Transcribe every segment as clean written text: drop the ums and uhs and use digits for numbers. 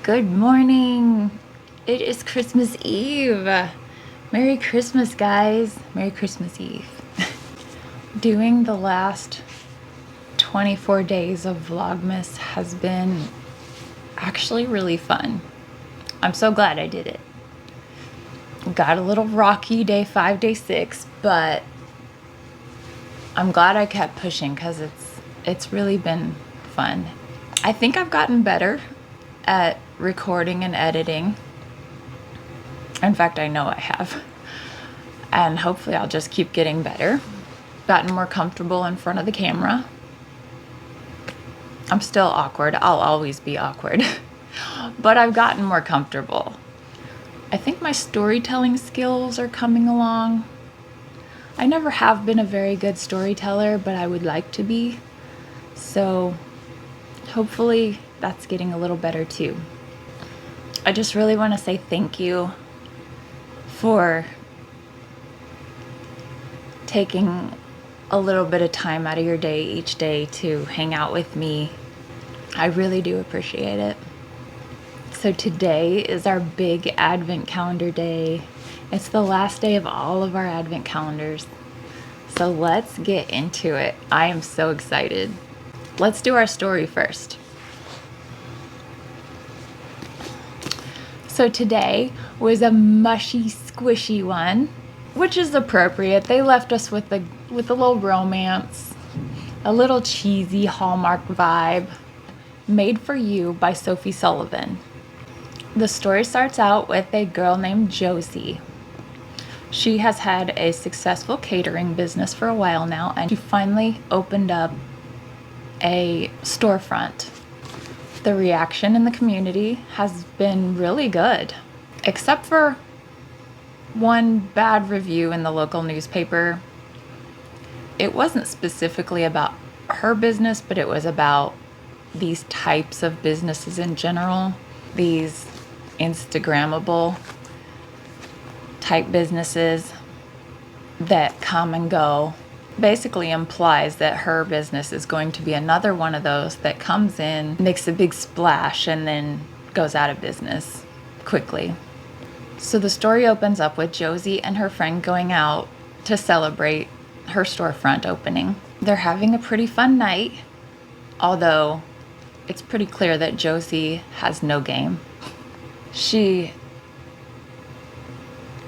Good morning. It is Christmas Eve. Merry Christmas, guys. Merry Christmas Eve. Doing the last 24 days of Vlogmas has been actually really fun. I'm so glad I did it. Got a little rocky day 5, day 6, but I'm glad I kept pushing because it's really been fun. I think I've gotten better at recording and editing. In fact, I know I have. And hopefully I'll just keep getting better. Gotten more comfortable in front of the camera. I'm still awkward. I'll always be awkward. But I've gotten more comfortable. I think my storytelling skills are coming along. I never have been a very good storyteller, but I would like to be. So hopefully that's getting a little better too. I just really want to say thank you for taking a little bit of time out of your day each day to hang out with me. I really do appreciate it. So today is our big advent calendar day. It's the last day of all of our advent calendars. So let's get into it. I am so excited. Let's do our story first. So today was a mushy, squishy one, which is appropriate. They left us with a little romance, a little cheesy Hallmark vibe. Made for You by Sophie Sullivan. The story starts out with a girl named Josie. She has had a successful catering business for a while now, and she finally opened up a storefront. The reaction in the community has been really good, except for one bad review in the local newspaper. It wasn't specifically about her business, but it was about these types of businesses in general, these Instagrammable type businesses that come and go. Basically implies that her business is going to be another one of those that comes in, makes a big splash, and then goes out of business quickly. So the story opens up with Josie and her friend going out to celebrate her storefront opening. They're having a pretty fun night, although it's pretty clear that Josie has no game. She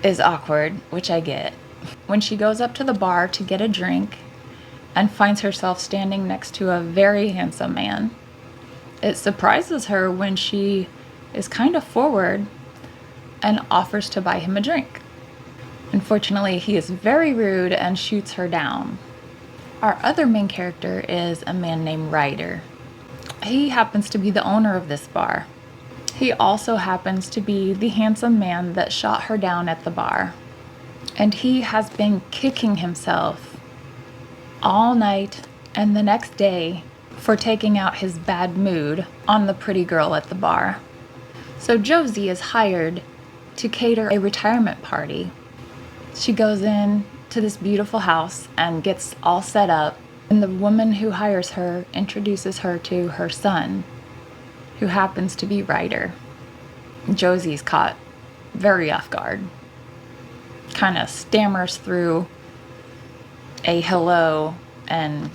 is awkward, which I get. When she goes up to the bar to get a drink and finds herself standing next to a very handsome man, it surprises her when she is kind of forward and offers to buy him a drink. Unfortunately, he is very rude and shoots her down. Our other main character is a man named Ryder. He happens to be the owner of this bar. He also happens to be the handsome man that shot her down at the bar. And he has been kicking himself all night and the next day for taking out his bad mood on the pretty girl at the bar. So Josie is hired to cater a retirement party. She goes in to this beautiful house and gets all set up, and the woman who hires her introduces her to her son, who happens to be Ryder. Josie's caught very off guard. Kind of stammers through a hello and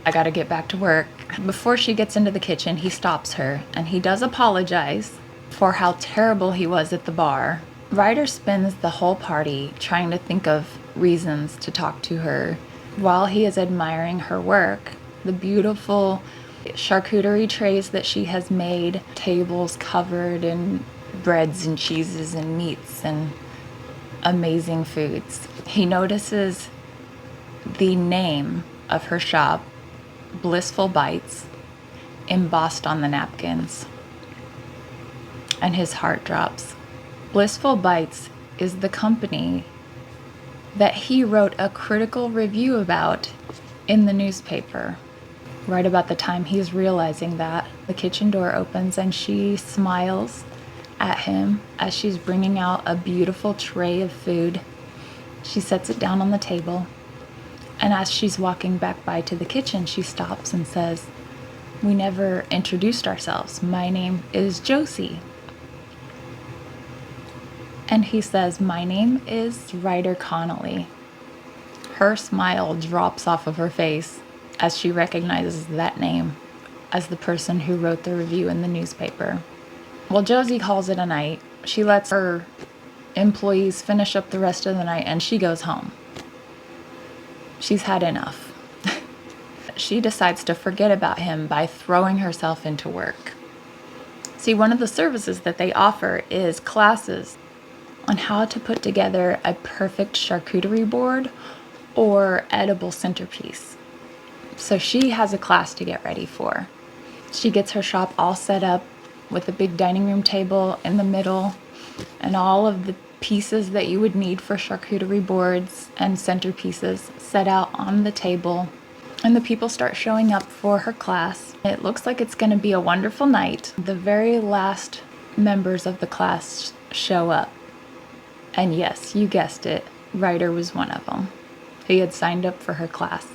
I gotta get back to work. Before she gets into the kitchen, he stops her and he does apologize for how terrible he was at the bar. Ryder spends the whole party trying to think of reasons to talk to her while he is admiring her work, the beautiful charcuterie trays that she has made, tables covered in breads and cheeses and meats and amazing foods. He notices the name of her shop, Blissful Bites, embossed on the napkins, and his heart drops. Blissful Bites is the company that he wrote a critical review about in the newspaper. Right about the time he's realizing that, the kitchen door opens and she smiles at him as she's bringing out a beautiful tray of food. She sets it down on the table, and as she's walking back by to the kitchen, she stops and says, "We never introduced ourselves. My name is Josie." And he says, "My name is Ryder Connolly." Her smile drops off of her face as she recognizes that name as the person who wrote the review in the newspaper. Well, Josie calls it a night. She lets her employees finish up the rest of the night and she goes home. She's had enough. She decides to forget about him by throwing herself into work. See, one of the services that they offer is classes on how to put together a perfect charcuterie board or edible centerpiece. So she has a class to get ready for. She gets her shop all set up with a big dining room table in the middle and all of the pieces that you would need for charcuterie boards and centerpieces set out on the table. And the people start showing up for her class. It looks like it's going to be a wonderful night. The very last members of the class show up. And yes, you guessed it, Ryder was one of them. He had signed up for her class.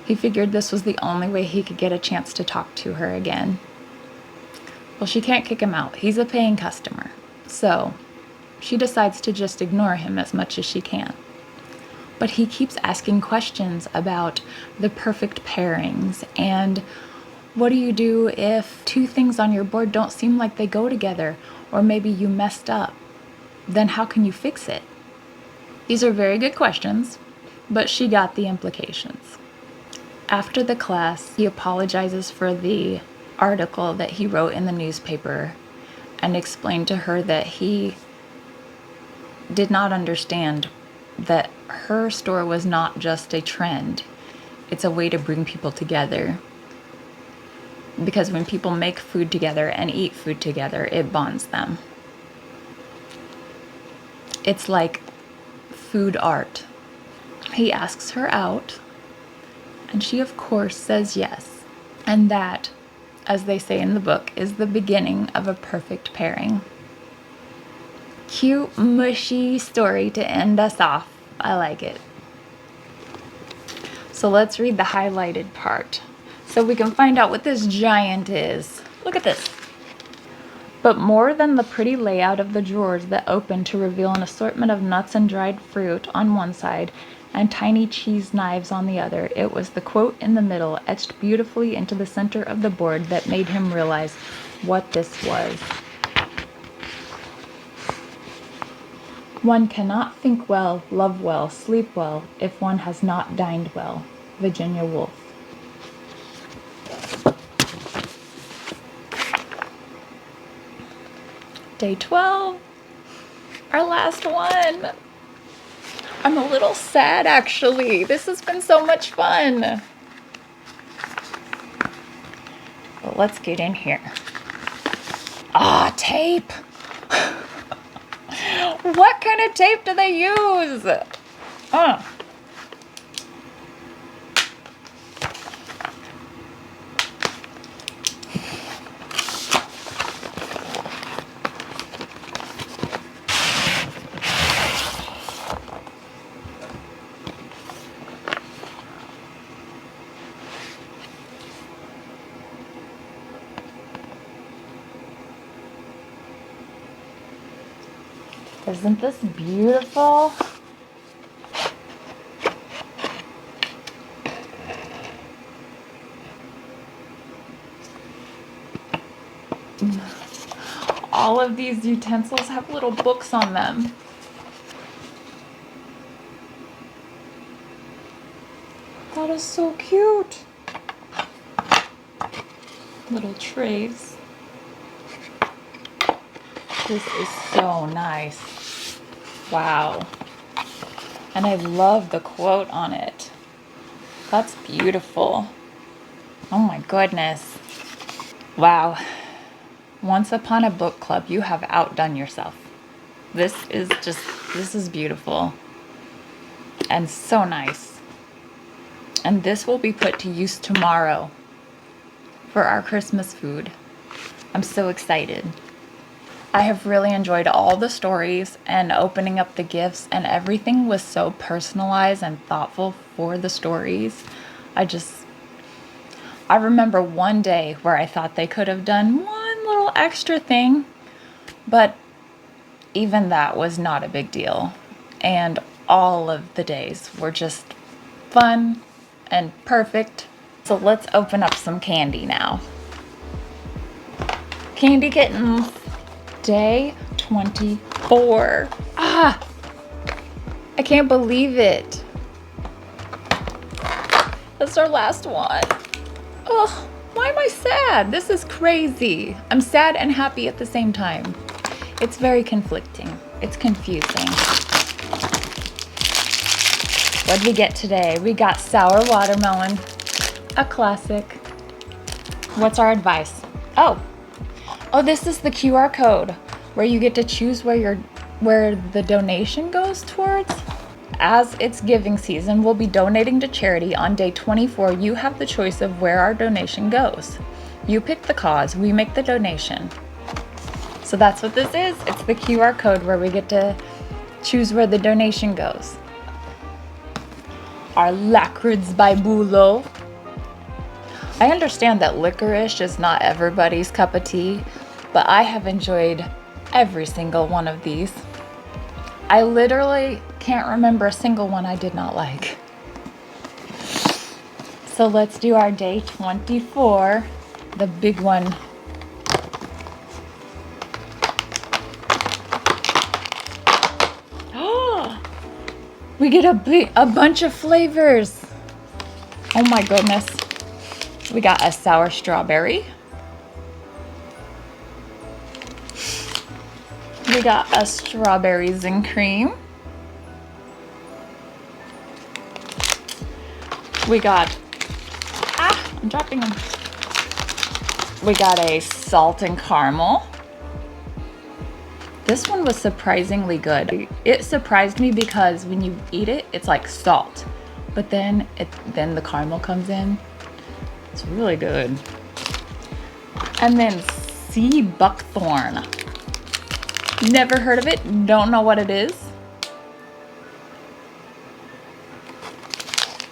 He figured this was the only way he could get a chance to talk to her again. Well, she can't kick him out. He's a paying customer. So she decides to just ignore him as much as she can. But he keeps asking questions about the perfect pairings and what do you do if two things on your board don't seem like they go together, or maybe you messed up? Then how can you fix it? These are very good questions, but she got the implications. After the class, he apologizes for the article that he wrote in the newspaper and explained to her that he did not understand that her store was not just a trend. It's a way to bring people together. Because when people make food together and eat food together, it bonds them. It's like food art. He asks her out, and she of course says yes. And that, as they say in the book, is the beginning of a perfect pairing. Cute, mushy story to end us off. I like it. So let's read the highlighted part so we can find out what this giant is. Look at this. But more than the pretty layout of the drawers that open to reveal an assortment of nuts and dried fruit on one side and tiny cheese knives on the other, it was the quote in the middle, etched beautifully into the center of the board, that made him realize what this was. One cannot think well, love well, sleep well, if one has not dined well. Virginia Woolf. Day 12. Our last one. I'm a little sad, actually. This has been so much fun. But let's get in here. Ah, tape. What kind of tape do they use? Isn't this beautiful? All of these utensils have little books on them. That is so cute. Little trays. This is so nice. Wow. And I love the quote on it. That's beautiful. Oh my goodness. Wow. Once upon a book club, you have outdone yourself. This is beautiful. And so nice. And this will be put to use tomorrow for our Christmas food. I'm so excited. I have really enjoyed all the stories and opening up the gifts, and everything was so personalized and thoughtful for the stories. I remember one day where I thought they could have done one little extra thing, but even that was not a big deal. And all of the days were just fun and perfect. So let's open up some candy now. Candy Kittens, day 24. I can't believe it. That's our last one. Oh, why am I sad? This is crazy. I'm sad and happy at the same time. It's very conflicting. It's confusing. What did we get today? We got sour watermelon, a classic. What's our advice? Oh, this is the QR code where you get to choose where the donation goes towards. As it's giving season, we'll be donating to charity on day 24. You have the choice of where our donation goes. You pick the cause, we make the donation. So that's what this is. It's the QR code where we get to choose where the donation goes. Our Lacrids by Bulo. I understand that licorice is not everybody's cup of tea, but I have enjoyed every single one of these. I literally can't remember a single one I did not like. So let's do our day 24, the big one. Oh, we get a bunch of flavors. Oh my goodness. We got a sour strawberry. We got a strawberries and cream. We got, I'm dropping them. We got a salt and caramel. This one was surprisingly good. It surprised me because when you eat it, it's like salt, but then the caramel comes in. It's really good. And then sea buckthorn. Never heard of it, don't know what it is.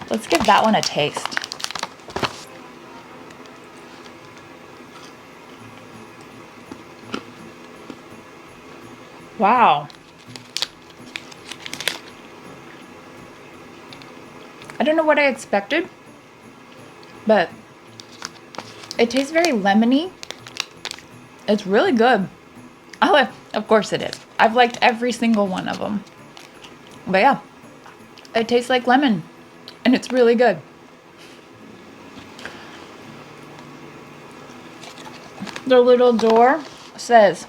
Let's give that one a taste. Wow. I don't know what I expected, but it tastes very lemony. It's really good. Of course it is. I've liked every single one of them. But yeah, it tastes like lemon and it's really good. The little door says,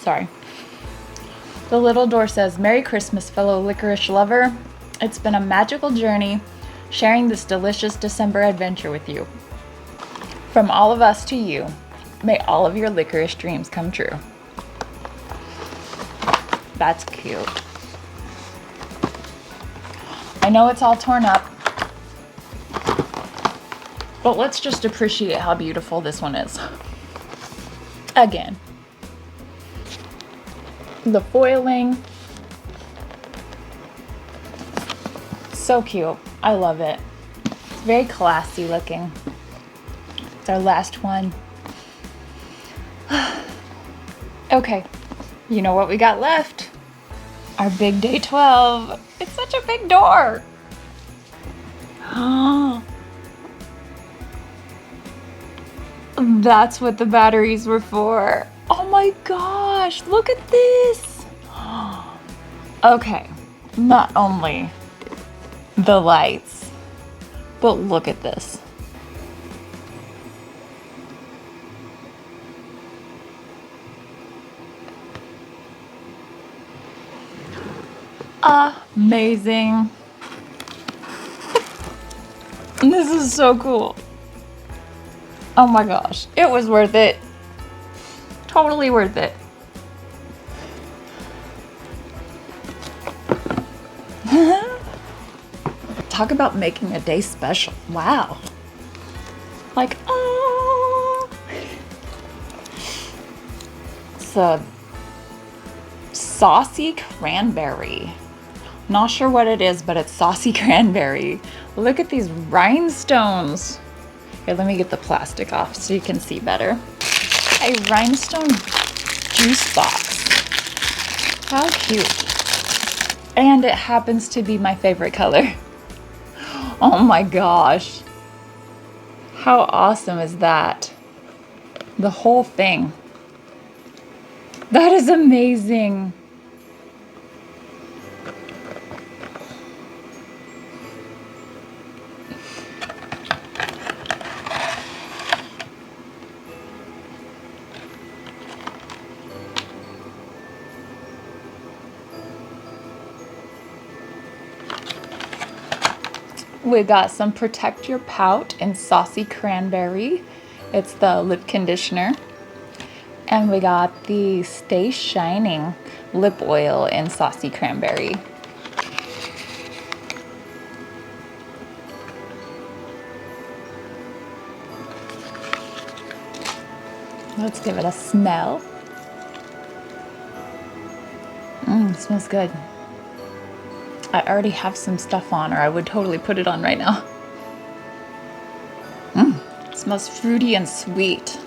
the little door says, "Merry Christmas, fellow licorice lover. It's been a magical journey sharing this delicious December adventure with you. From all of us to you, may all of your licorice dreams come true." That's cute. I know it's all torn up, but let's just appreciate how beautiful this one is. Again, the foiling, so cute. I love it. It's very classy looking. It's our last one. Okay, you know what we got left? Our big day 12. It's such a big door. That's what the batteries were for. Oh my gosh, look at this. Okay, not only the lights, but look at this. Amazing. This is so cool. Oh my gosh, it was worth it. Totally worth it. Talk about making a day special. Wow. Like, oh. So, saucy cranberry. Not sure what it is, but it's saucy cranberry. Look at these rhinestones. Here, let me get the plastic off so you can see better. A rhinestone juice box. How cute. And it happens to be my favorite color. Oh my gosh. How awesome is that? The whole thing. That is amazing. We got some Protect Your Pout in Saucy Cranberry. It's the lip conditioner. And we got the Stay Shining lip oil in Saucy Cranberry. Let's give it a smell. It smells good. I already have some stuff on, or I would totally put it on right now. It smells fruity and sweet.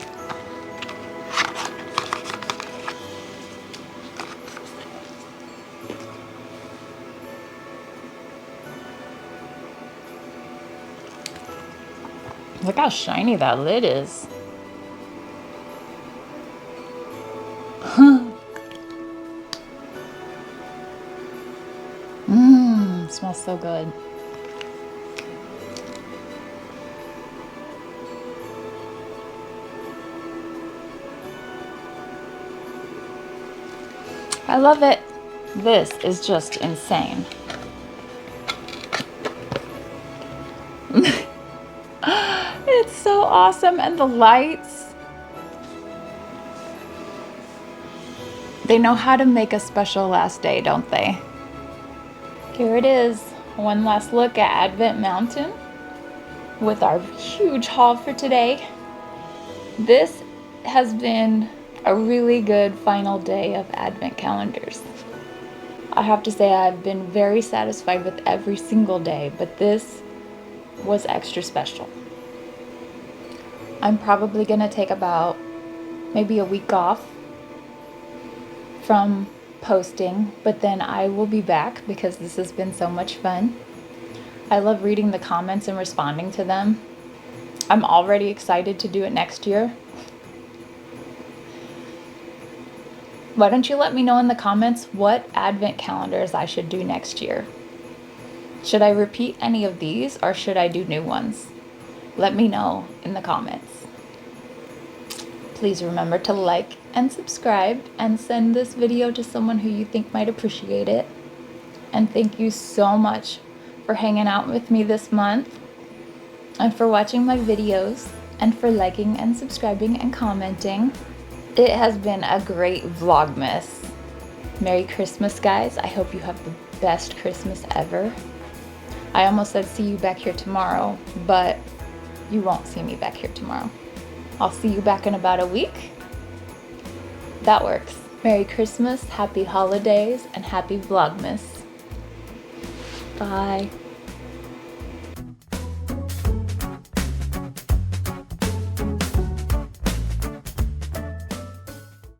Look how shiny that lid is. Smells so good. I love it. This is just insane. It's so awesome. And the lights. They know how to make a special last day, don't they? Here it is. One last look at Advent Mountain with our huge haul for today. This has been a really good final day of Advent calendars. I have to say I've been very satisfied with every single day, but this was extra special. I'm probably gonna take about maybe a week off from posting, but then I will be back because this has been so much fun. I love reading the comments and responding to them. I'm already excited to do it next year. Why don't you let me know in the comments what Advent calendars I should do next year? Should I repeat any of these or should I do new ones? Let me know in the comments. Please remember to like and subscribe and send this video to someone who you think might appreciate it. And thank you so much for hanging out with me this month and for watching my videos and for liking and subscribing and commenting. It has been a great Vlogmas. Merry Christmas, guys. I hope you have the best Christmas ever. I almost said see you back here tomorrow, but you won't see me back here tomorrow. I'll see you back in about a week. That works. Merry Christmas, happy holidays, and happy Vlogmas. Bye.